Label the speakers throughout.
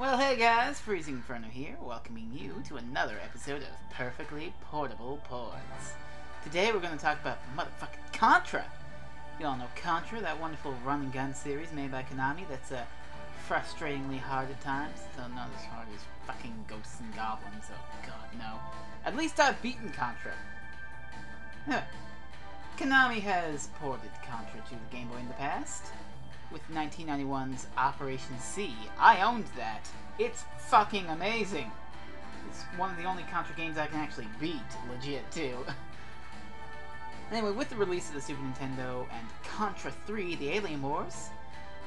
Speaker 1: Well, hey guys, Freezing Inferno here, welcoming you to another episode of Perfectly Portable Ports. Today we're going to talk about motherfucking Contra. You all know Contra, that wonderful run and gun series made by Konami that's frustratingly hard at times. So not as hard as fucking Ghosts and Goblins, oh god no. At least I've beaten Contra. Anyway, Konami has ported Contra to the Game Boy in the past. With 1991's Operation C. I owned that. It's fucking amazing. It's one of the only Contra games I can actually beat, legit too. Anyway, with the release of the Super Nintendo and Contra 3, The Alien Wars,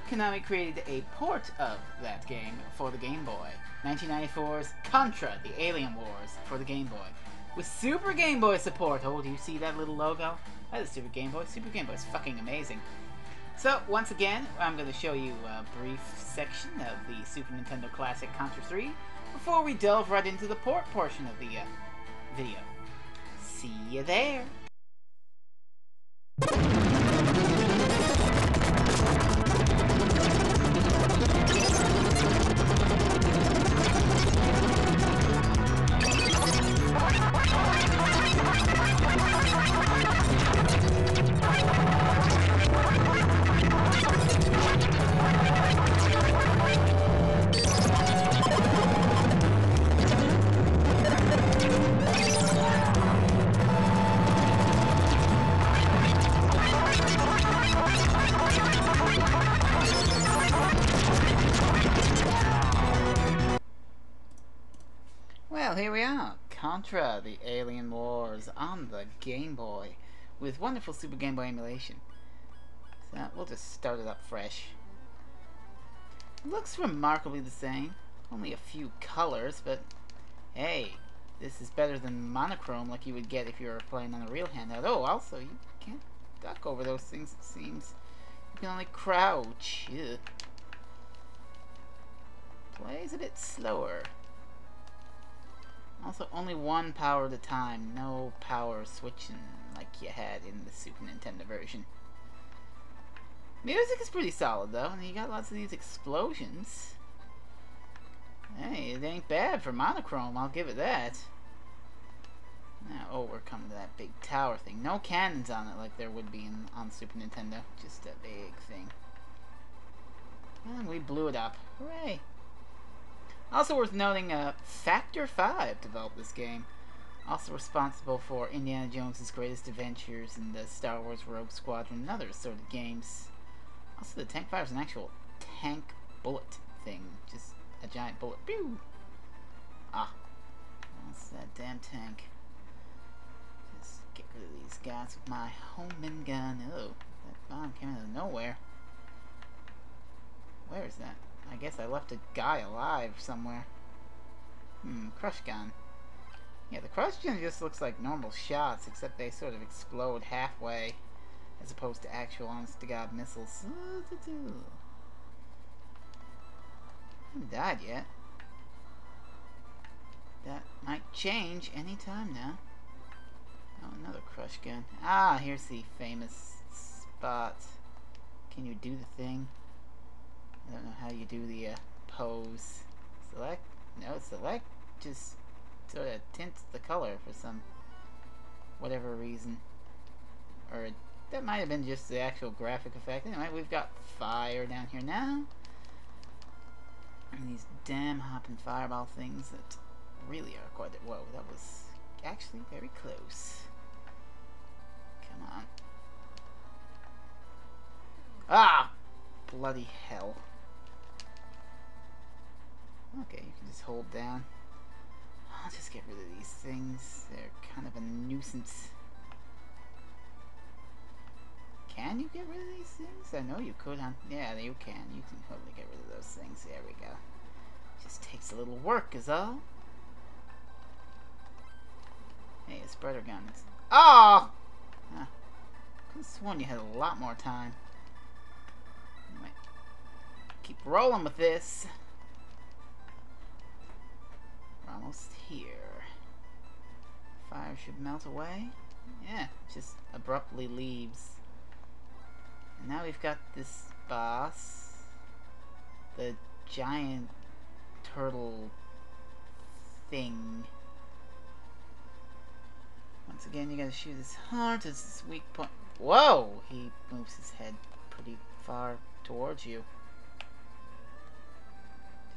Speaker 1: Konami created a port of that game for the Game Boy. 1994's Contra, The Alien Wars for the Game Boy. With Super Game Boy support. Oh, do you see that little logo? That is Super Game Boy. Super Game Boy is fucking amazing. So, once again, I'm going to show you a brief section of the Super Nintendo Classic Contra 3 before we delve right into the port portion of the video. See you there! Well, here we are. Contra, the Alien Wars on the Game Boy with wonderful Super Game Boy emulation. So we'll just start it up fresh. It looks remarkably the same. Only a few colors, but hey, this is better than monochrome like you would get if you were playing on a real handheld. Oh, also, you can't duck over those things, it seems. You can only crouch. Ugh. Plays a bit slower. Also, only one power at a time. No power switching like you had in the Super Nintendo version. Music is pretty solid, though. And you got lots of these explosions. Hey, it ain't bad for monochrome, I'll give it that. Now, oh, we're coming to that big tower thing. No cannons on it like there would be on Super Nintendo. Just a big thing. And we blew it up. Hooray! Also worth noting, Factor 5 developed this game. Also responsible for Indiana Jones' Greatest Adventures and the Star Wars Rogue Squadron and other assorted games. Also, the Tank Fire is an actual tank bullet thing. Just a giant bullet. Pew! Ah. That's that damn tank. Just get rid of these guys with my homing gun. Oh, that bomb came out of nowhere. Where is that? I guess I left a guy alive somewhere. Crush gun. Yeah, the crush gun just looks like normal shots, except they sort of explode halfway, as opposed to actual honest-to-God missiles. Haven't died yet. That might change any time now. Oh, another crush gun. Ah, here's the famous spot. Can you do the thing? I don't know how you do the pose. Select? No, select just sort of tints the color for some whatever reason. Or that might have been just the actual graphic effect. Anyway, we've got fire down here now. And these damn hopping fireball things that really are quite... Whoa, that was actually very close. Come on. Ah! Bloody hell. Okay, you can just hold down. I'll just get rid of these things. They're kind of a nuisance. Can you get rid of these things? I know you could, huh? Yeah, you can. You can totally get rid of those things. There we go. Just takes a little work, is all. Hey, a spreader gun. Oh! Huh. Could have sworn you had a lot more time. Anyway, keep rolling with this. We're almost here. Fire should melt away. Yeah, just abruptly leaves. And now we've got this boss. The giant turtle thing. Once again, you gotta shoot his heart as his weak point. Whoa! He moves his head pretty far towards you.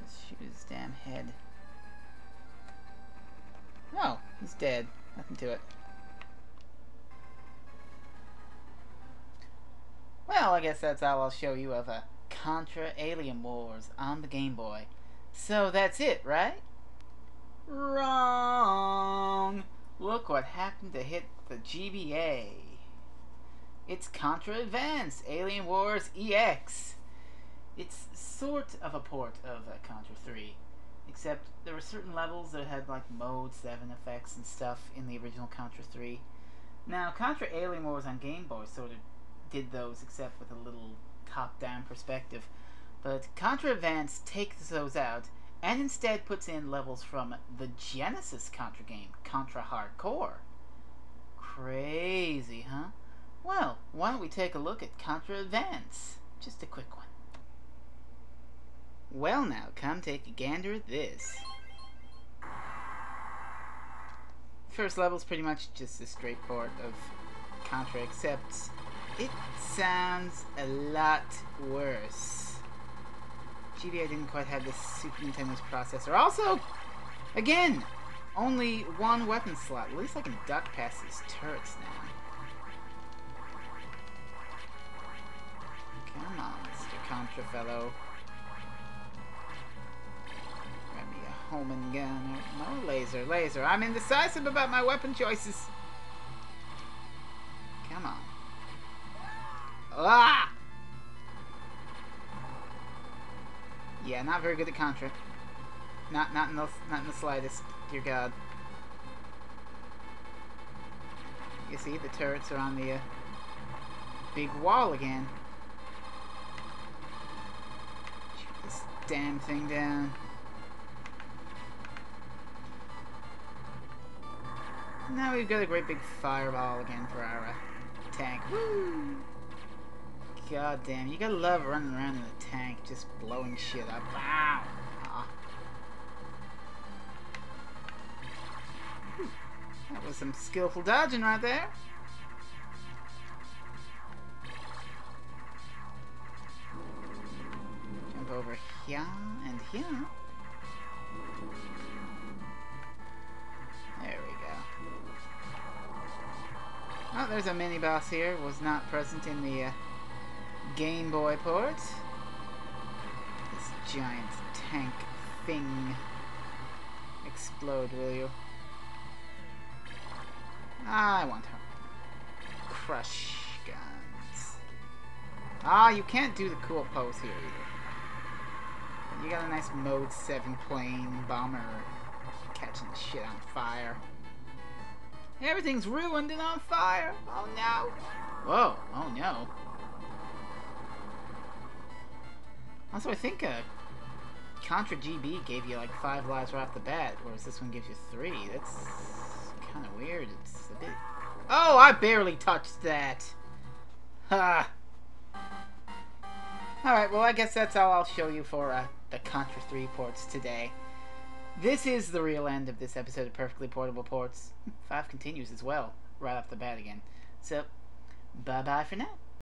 Speaker 1: Just shoot his damn head. Oh, he's dead. Nothing to it. Well, I guess that's all I'll show you of a Contra Alien Wars on the Game Boy. So that's it, right? Wrong! Look what happened to hit the GBA. It's Contra Advanced Alien Wars EX. It's sort of a port of Contra 3, except there were certain levels that had like Mode 7 effects and stuff in the original Contra 3. Now, Contra Alien Wars on Game Boy sort of did those, except with a little top-down perspective. But Contra Advanced takes those out and instead puts in levels from the Genesis Contra game, Contra Hardcore. Crazy, huh? Well, why don't we take a look at Contra Advance? Just a quick one. Well now, come take a gander at this. First level's pretty much just a straight port of Contra, except it sounds a lot worse. GBA didn't quite have the Super Nintendo's processor. Also, again, only one weapon slot. At least I can duck past these turrets now. Come on, Mr. Contra fellow. Grab me a homing gun. No, laser. I'm indecisive about my weapon choices. Come on. Ah! Yeah, not very good at Contra. Not in the slightest. Dear God. You see, the turrets are on the big wall again. Shoot this damn thing down. Now we've got a great big fireball again for our tank. Woo! God damn, you gotta love running around in a tank just blowing shit up. Wow! That was some skillful dodging right there. Jump over here and here. There we go. Oh, there's a mini boss here. Was not present in the Game Boy port. This giant tank thing. Explode, will you? I want her. Crush guns. Ah, you can't do the cool pose here either. You got a nice Mode 7 plane bomber catching the shit on fire. Everything's ruined and on fire. Oh no. Whoa. Oh no. Also, I think Contra GB gave you like 5 lives right off the bat, whereas this one gives you 3. That's kind of weird. It's a bit... Oh, I barely touched that. Ha. Alright, well, I guess that's all I'll show you for the Contra 3 ports today. This is the real end of this episode of Perfectly Portable Ports. 5 continues as well, right off the bat again. So, bye-bye for now.